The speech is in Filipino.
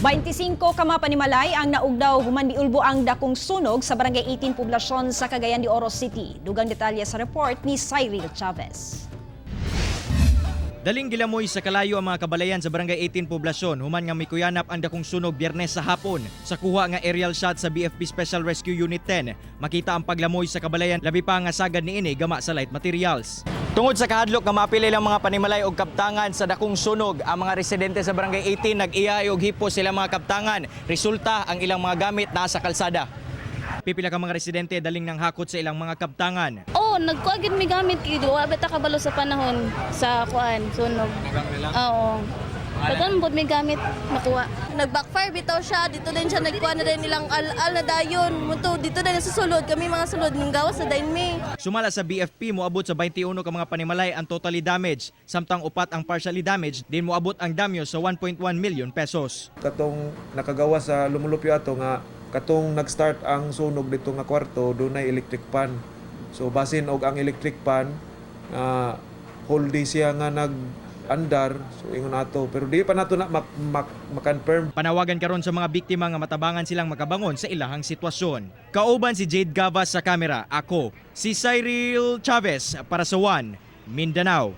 25 ka mga panimalay ang naugdaw human miulbo ang dakong sunog sa Barangay 18 Poblacion sa Cagayan de Oro City. Dugang detalye sa report ni Cyril Chavez. Daling gilamoy sa kalayo ang mga kabalayan sa Barangay 18 Poblacion human nga mikuyanap ang dakong sunog Biyernes sa hapon. Sa kuha nga aerial shot sa BFP Special Rescue Unit 10, makita ang paglamoy sa kabalayan labi pa nga sagad niini gama sa light materials. Tungod sa kahadlok nga mapili lang mga panimalay og kaptangan sa dakong sunog, ang mga residente sa Barangay 18 nag-iya og hipo sila mga kaptangan. Resulta ang ilang mga gamit nasa kalsada. Pipila ka mga residente daling nang hakot sa ilang mga kaptangan. Nagkuagin mi gamit kido, abet kabalo sa panahon sa kuan sunog. Oo. Pagkan bud mi gamit nakuha. Nag-backfire bitaw siya, dito din siya nagkuha na din ilang al na dayon. Munto dito din sa sulod, kami mga sulod ng gawas sa dayon mi. Sumala sa BFP moabot sa 21 ka mga panimalay ang totally damaged, samtang upat ang partially damaged, din moabot ang damyo sa 1.1 million pesos. Katong nakagawa sa lumulupyo ato nga katong nag-start ang sunog dito nga kwarto, dunay electric pan. So basin og ang electric pan whole day siya nga nag-andar, so ingon ato pero di pa nato na ma-confirm. Panawagan karon sa mga biktima nga matabangan silang makabangon sa ilahang sitwasyon. Kauban si Jade Gavas sa kamera, ako si Cyril Chavez para sa One Mindanao.